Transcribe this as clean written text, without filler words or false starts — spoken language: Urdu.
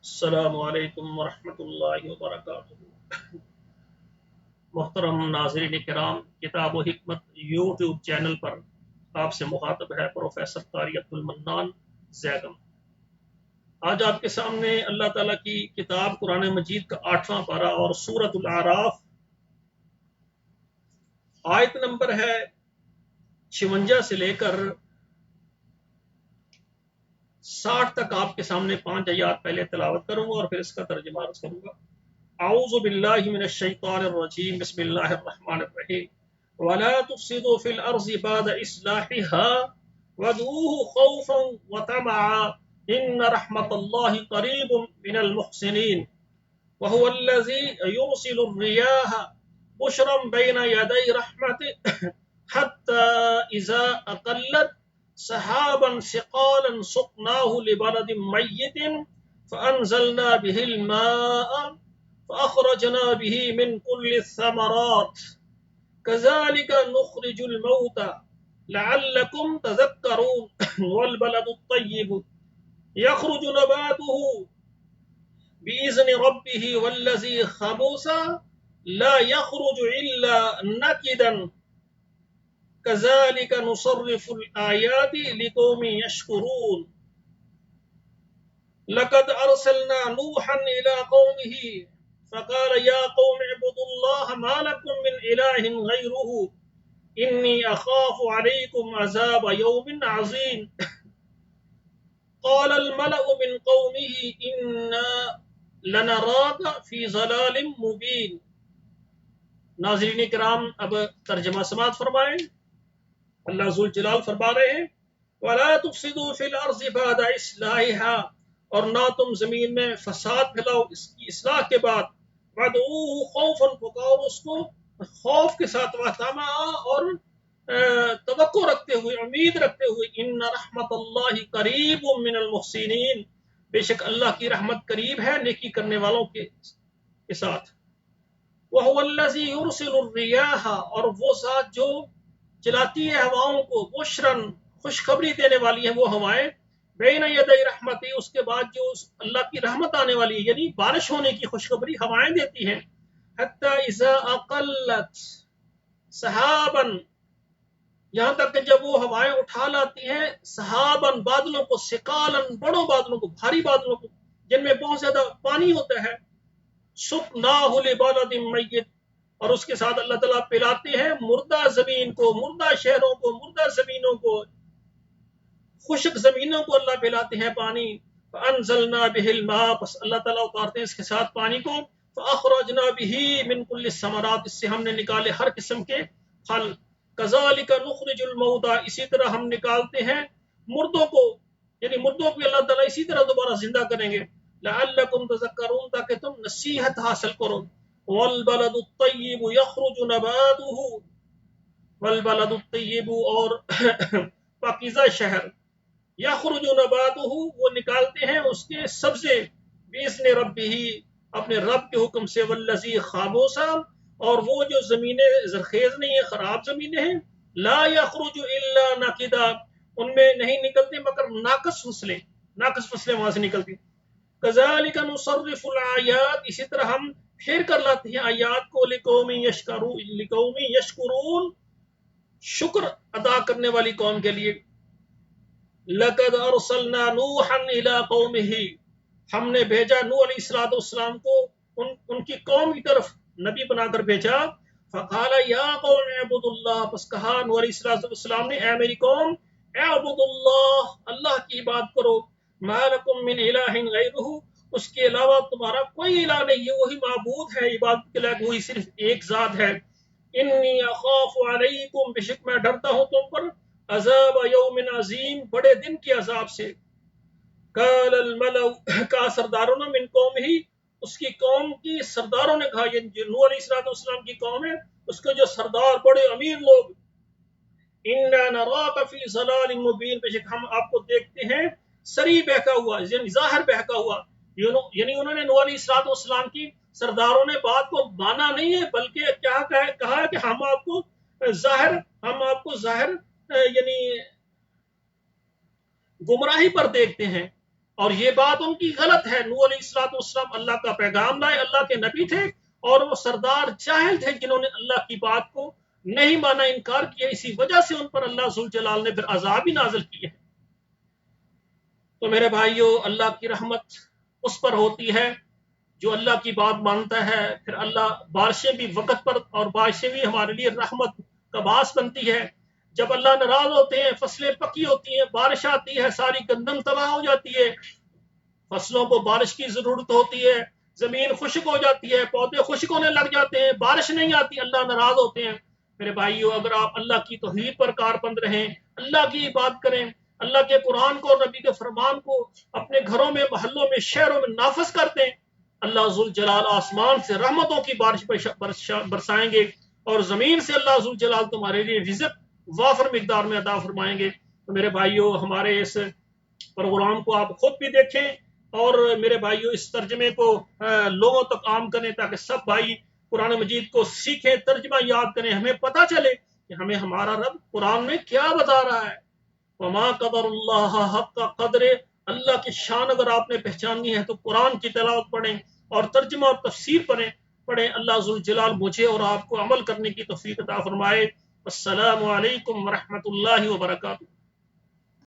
السلام علیکم ورحمۃ اللہ وبرکاتہ۔ محترم ناظرین کرام، کتاب و حکمت یوٹیوب چینل پر آپ سے مخاطب ہے پروفیسر قاری عبد المنان زیگم۔ آج آپ کے سامنے اللہ تعالیٰ کی کتاب قرآن مجید کا 8واں پارہ اور سورۃ الاعراف آیت نمبر ہے 56 سے لے کر 60 تک آپ کے سامنے 5 آیات پہلے تلاوت کروں گا اور پھر اس کا ترجمہ عرض کروں گا۔ اعوذ باللہ من الشیطان الرجیم، بسم اللہ الرحمن الرحیم۔ ولا تفسدوا في الارض بعد اصلاحها وادعوه خوفا وطمعا ان رحمة الله قريب من المحسنين وهو الذي يرسل الرياح بشرا بين يدي رحمته حتى اذا اقلت سحابا ثقالا سقناه لبلد ميت فانزلنا به الماء فأخرجنا به من كل الثمرات كذلك نخرج الموتى لعلكم تذكرون والبلد الطيب يخرج نباته بإذن ربه والذي خبث لا يخرج إلا نكدا كذلك نصرف الآيات لقوم يشكرون لقد أرسلنا نوحا إلى قومه فقال يا قوم اعبدوا الله ما لكم من إله غيره إني أخاف عليكم عذاب يوم عظيم قال الملأ من قومه إنا لنراك في ضلال مبين۔ ناظرین کرام، اب ترجمہ سماعت فرمائیں۔ اللہ ذوالجلال فرما رہے ہیں وَلَا تُفْسِدُوا فِي الْأَرْضِ بَعْدَ إِصْلَاحِهَا، اور نہ تم زمین میں فساد پھیلاؤ اس کی اصلاح کے بعد۔ وَادْعُوهُ خَوْفًا، پکارو اس کو خوف کے ساتھ، وَطَمَعًا، اور توقع رکھتے ہوئے، امید رکھتے ہوئے۔ ان رحمت اللہ قریب من المحسنین، بے شک اللہ کی رحمت قریب ہے نیکی کرنے والوں کے ساتھ۔ وَهُوَ الَّذِي يُرْسِلُ الرِّيَاحَ، اور وہ ذات جو چلاتی ہے ہواؤں کو، بشرن، خوشخبری دینے والی ہے وہ ہوائیں، بین یدی رحمتی، اس کے بعد جو اللہ کی رحمت آنے والی ہے، یعنی بارش ہونے کی خوشخبری ہوائیں دیتی ہیں۔ حتی اذا اقلت سحابا، یہاں تک کہ جب وہ ہوائیں اٹھا لاتی ہیں سحابا، بادلوں کو، ثقالا، بڑوں بادلوں کو، بھاری بادلوں کو جن میں بہت زیادہ پانی ہوتا ہے، سقناہ لبلد میت، اور اس کے ساتھ اللہ تعالیٰ پلاتے ہیں مردہ زمین کو، مردہ شہروں کو، مردہ زمینوں کو، خشک زمینوں کو اللہ پلاتے ہیں پانی۔ فانزلنا به الماء، پس اللہ تعالیٰ اتارتے ہیں اس کے ساتھ پانی کو۔ فاخرجنا به من كل الثمرات، اس سے ہم نے نکالے ہر قسم کے پھل۔ كذلك نخرج الموتى، اسی طرح ہم نکالتے ہیں مردوں کو، یعنی مردوں کو اللہ تعالیٰ اسی طرح دوبارہ زندہ کریں گے۔ لعلكم تذكرون، تاکہ تم نصیحت حاصل کرو۔ والبلد الطیب یخرج نباته، والبلد الطیب، اور پاکیزہ شہر، یخرج نباته، وہ نکالتے ہیں اس کے سبزے، باذن ربہ، اپنے رب کے حکم سے۔ والذی خبث، اور وہ جو زمینیں زرخیز نہیں ہیں، خراب زمینیں ہیں، لا یخرج الا نقدا، ان میں نہیں نکلتے مگر ناقص فصلیں وہاں سے نکلتی۔ کذالک نصرف الآیات، اسی طرح ہم پھیر کر لاتے ہیں آیات کو، لقوم یشکرون، شکر ادا کرنے والی قوم کے لیے۔ لقد ارسلنا نوحا الى قومه، ہم نے بھیجا نوح علیہ السلام کو ان کی قوم کی طرف نبی بنا کر بھیجا۔ فقال یا قوم اعبدوا اللہ، پس کہا نوح علیہ السلام نے اے میری قوم، اعبدوا اللہ، اللہ کی عبادت کرو۔ ما لکم من الہ غیرہ، اس کے علاوہ تمہارا کوئی الہ نہیں ہے، وہی معبود ہے، عبادت کے لائق وہی صرف ایک ذات ہے۔ انی اخاف علیکم، بے شک میں ڈرتا ہوں تم پر، عذاب یوم عظیم، بڑے دن کے عذاب سے۔ قال الملأ، کہا سرداروں نے، من قوم ہی، اس کی قوم کی سرداروں نے کہا، یہ جو نوح علیہ السلام کی قوم ہے اس کے جو سردار، بڑے امیر لوگ، انا نراک فی ضلال مبین، بے شک ہم آپ کو دیکھتے ہیں سری بہکا ہوا، یعنی ظاہر بہکا ہوا۔ یعنی انہوں نے نوح علیہ السلام کی سرداروں نے بات کو مانا نہیں ہے، بلکہ کیا کہا کہ ہم آپ کو ظاہر یعنی گمراہی پر دیکھتے ہیں، اور یہ بات ان کی غلط ہے۔ نوح علیہ السلام اللہ کا پیغام لائے، اللہ کے نبی تھے، اور وہ سردار جاہل تھے جنہوں نے اللہ کی بات کو نہیں مانا، انکار کیا، اسی وجہ سے ان پر اللہ ذوالجلال نے پھر عذاب ہی نازل کیے۔ تو میرے بھائیو، اللہ کی رحمت اس پر ہوتی ہے جو اللہ کی بات مانتا ہے، پھر اللہ بارشیں بھی وقت پر، اور بارشیں بھی ہمارے لیے رحمت کا باعث بنتی ہے۔ جب اللہ ناراض ہوتے ہیں، فصلیں پکی ہوتی ہیں، بارش آتی ہے، ساری گندم تباہ ہو جاتی ہے، فصلوں کو بارش کی ضرورت ہوتی ہے، زمین خشک ہو جاتی ہے، پودے خشک ہونے لگ جاتے ہیں، بارش نہیں آتی، اللہ ناراض ہوتے ہیں۔ میرے بھائیو، اگر آپ اللہ کی توحید پر کاربند رہیں، اللہ کی عبادت کریں، اللہ کے قرآن کو اور نبی کے فرمان کو اپنے گھروں میں، محلوں میں، شہروں میں نافذ کر دیں، اللہ ذوالجلال آسمان سے رحمتوں کی بارش برسائیں گے، اور زمین سے اللہ ذوالجلال تمہارے لیے رزق وافر مقدار میں عطا فرمائیں گے۔ تو میرے بھائیو، ہمارے اس پروگرام کو آپ خود بھی دیکھیں، اور میرے بھائیو اس ترجمے کو لوگوں تک عام کریں، تاکہ سب بھائی قرآن مجید کو سیکھیں، ترجمہ یاد کریں، ہمیں پتہ چلے کہ ہمیں ہمارا رب قرآن میں کیا بتا رہا ہے۔ وما قدر اللہ حق قدر، اللہ کی شان اگر آپ نے پہچاننی ہے تو قرآن کی تلاوت پڑھیں اور ترجمہ اور تفسیر پڑھیں۔ اللہ ذوالجلال مجھے اور آپ کو عمل کرنے کی توفیق عطا فرمائے۔ السلام علیکم ورحمۃ اللہ وبرکاتہ۔